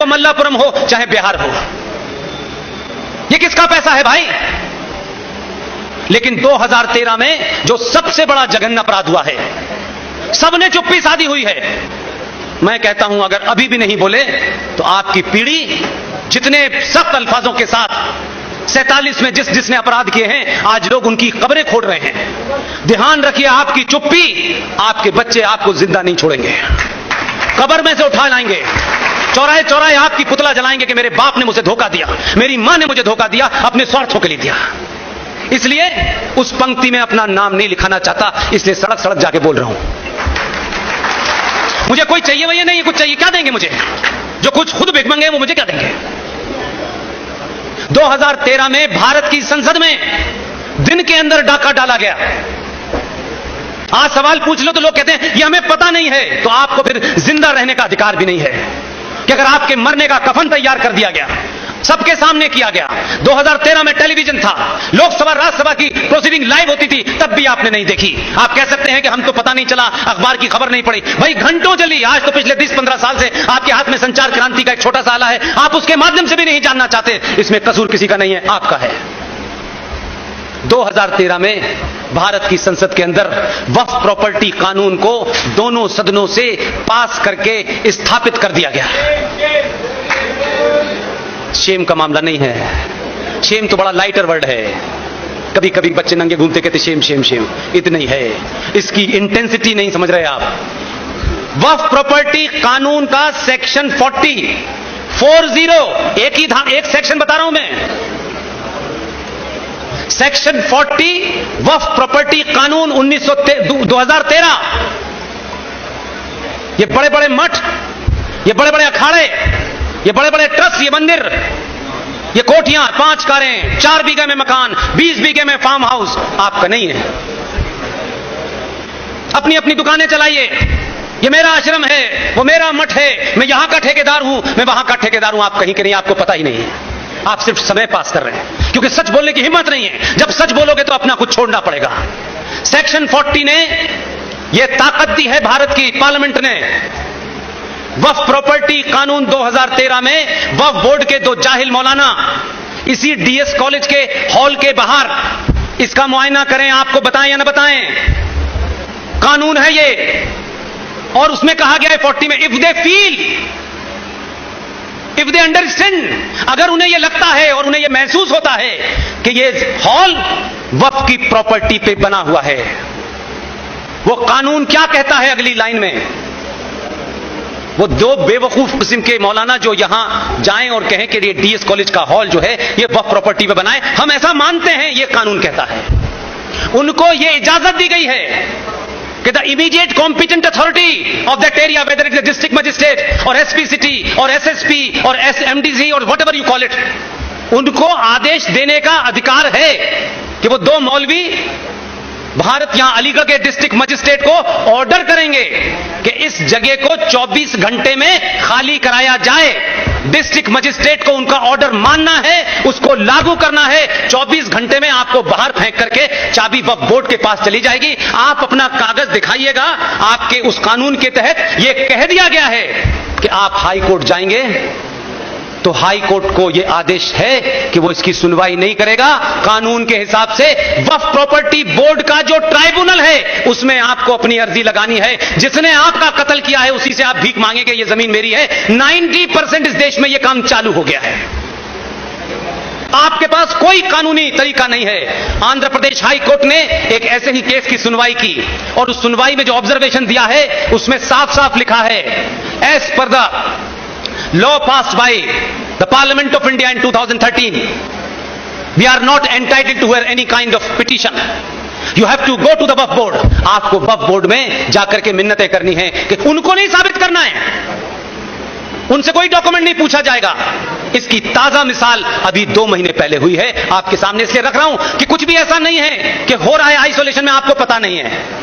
मल्लापुरम हो चाहे बिहार हो, ये किसका पैसा है भाई? लेकिन 2013 में जो सबसे बड़ा जघन्य अपराध हुआ है, सबने चुप्पी साधी हुई है। मैं कहता हूं अगर अभी भी नहीं बोले तो आपकी पीढ़ी जितने सख्त अल्फाजों के साथ 47 में जिसने अपराध किए हैं, आज लोग उनकी कब्रें खोद रहे हैं। ध्यान रखिए, आपकी चुप्पी आपके बच्चे आपको जिंदा नहीं छोड़ेंगे, कब्र में से उठा लाएंगे, चौराहे चौराहे आपकी पुतला जलाएंगे कि मेरे बाप ने मुझे धोखा दिया, मेरी मां ने मुझे धोखा दिया, अपने स्वार्थों के लिए दिया। इसलिए उस पंक्ति में अपना नाम नहीं लिखाना चाहता, इसलिए सड़क सड़क जाके बोल रहा हूं। मुझे कोई चाहिए वही नहीं, कुछ चाहिए क्या देंगे मुझे? जो कुछ खुद भिखमंगे वो मुझे क्या देंगे? 2013 में भारत की संसद में दिन के अंदर डाका डाला गया। आज सवाल पूछ लो तो लोग कहते हैं ये हमें पता नहीं है, तो आपको फिर जिंदा रहने का अधिकार भी नहीं है कि अगर आपके मरने का कफन तैयार कर दिया गया, सबके सामने किया गया। 2013 में टेलीविजन था, लोकसभा राज्यसभा की प्रोसीडिंग लाइव होती थी, तब भी आपने नहीं देखी। आप कह सकते हैं कि हम तो पता नहीं चला, अखबार की खबर नहीं पड़ी। भाई घंटों चली। आज तो पिछले 20-15 साल से आपके हाथ में संचार क्रांति का एक छोटा सा आला है, आप उसके माध्यम से भी नहीं जानना चाहते। इसमें कसूर किसी का नहीं है, आपका है। 2013 में भारत की संसद के अंदर वक्फ प्रॉपर्टी कानून को दोनों सदनों से पास करके स्थापित कर दिया गया। शेम का मामला नहीं है, शेम तो बड़ा लाइटर वर्ड है। कभी कभी बच्चे नंगे घूमते कहते शेम शेम शेम, इतना ही है, इसकी इंटेंसिटी नहीं समझ रहे आप। वक्फ प्रॉपर्टी कानून का सेक्शन 40 एक सेक्शन बता रहा हूं मैं, सेक्शन 40 वक्फ प्रॉपर्टी कानून 2013। ये बड़े बड़े मठ, ये बड़े बड़े अखाड़े, ये बड़े बड़े ट्रस्ट, ये मंदिर, ये कोठियां, 5 कारें, 4 बीघे में मकान, 20 बीघे में फार्म हाउस आपका नहीं है। अपनी अपनी दुकानें चलाइए, ये मेरा आश्रम है, वो मेरा मठ है, मैं यहां का ठेकेदार हूं, मैं वहां का ठेकेदार हूं। आप कहीं के नहीं, आपको पता ही नहीं है, आप सिर्फ समय पास कर रहे हैं, क्योंकि सच बोलने की हिम्मत नहीं है। जब सच बोलोगे तो अपना कुछ छोड़ना पड़ेगा। सेक्शन 40 ने यह ताकत दी है भारत की पार्लियामेंट ने। वक्फ प्रॉपर्टी कानून 2013 में वक्फ बोर्ड के 2 जाहिल मौलाना इसी डीएस कॉलेज के हॉल के बाहर, इसका मुआयना करें, आपको बताएं या ना बताएं, कानून है ये। और उसमें कहा गया है 40 में, if they feel, if they understand, अगर उन्हें यह लगता है और उन्हें यह महसूस होता है कि यह हॉल वक्फ की प्रॉपर्टी पे बना हुआ है। वो कानून क्या कहता है अगली लाइन में? वो 2 बेवकूफ किस्म के मौलाना जो यहां जाएं और कहें कि ये डीएस कॉलेज का हॉल जो है ये वक्फ प्रॉपर्टी पे बनाए, हम ऐसा मानते हैं, ये कानून कहता है। उनको ये इजाजत दी गई है कि the immediate competent authority of that area, whether it is district magistrate और एसपी सिटी और एसएसपी और एमडीसी और what ever you call it, उनको आदेश देने का अधिकार है कि वो 2 मौलवी भारत यहां अलीगढ़ के डिस्ट्रिक्ट मजिस्ट्रेट को ऑर्डर करेंगे कि इस जगह को 24 घंटे में खाली कराया जाए। डिस्ट्रिक्ट मजिस्ट्रेट को उनका ऑर्डर मानना है, उसको लागू करना है। 24 घंटे में आपको बाहर फेंक करके चाबी वक्फ बोर्ड के पास चली जाएगी। आप अपना कागज दिखाइएगा। आपके उस कानून के तहत यह कह दिया गया है कि आप हाई कोर्ट जाएंगे तो हाई कोर्ट को यह आदेश है कि वो इसकी सुनवाई नहीं करेगा। कानून के हिसाब से वक्फ प्रॉपर्टी बोर्ड का जो ट्राइब्यूनल है उसमें आपको अपनी अर्जी लगानी है। जिसने आपका कत्ल किया है उसी से आप भीख मांगेंगे ये जमीन मेरी है। 90% इस देश में यह काम चालू हो गया है। आपके पास कोई कानूनी तरीका नहीं है। आंध्र प्रदेश हाई कोर्ट ने एक ऐसे ही केस की सुनवाई की और उस सुनवाई में जो ऑब्जर्वेशन दिया है उसमें साफ साफ लिखा है, as per the law passed by the Parliament of India in 2013, we are not entitled to hear any kind of petition. You have to go to the Waqf board. आपको वक्फ बोर्ड में जाकर के मिन्नतें करनी है कि उनको नहीं साबित करना है, उनसे कोई डॉक्यूमेंट नहीं पूछा जाएगा। इसकी ताजा मिसाल अभी 2 महीने पहले हुई है, आपके सामने इसलिए रख रहा हूं कि कुछ भी ऐसा नहीं है कि हो रहा है आइसोलेशन में आपको पता नहीं है।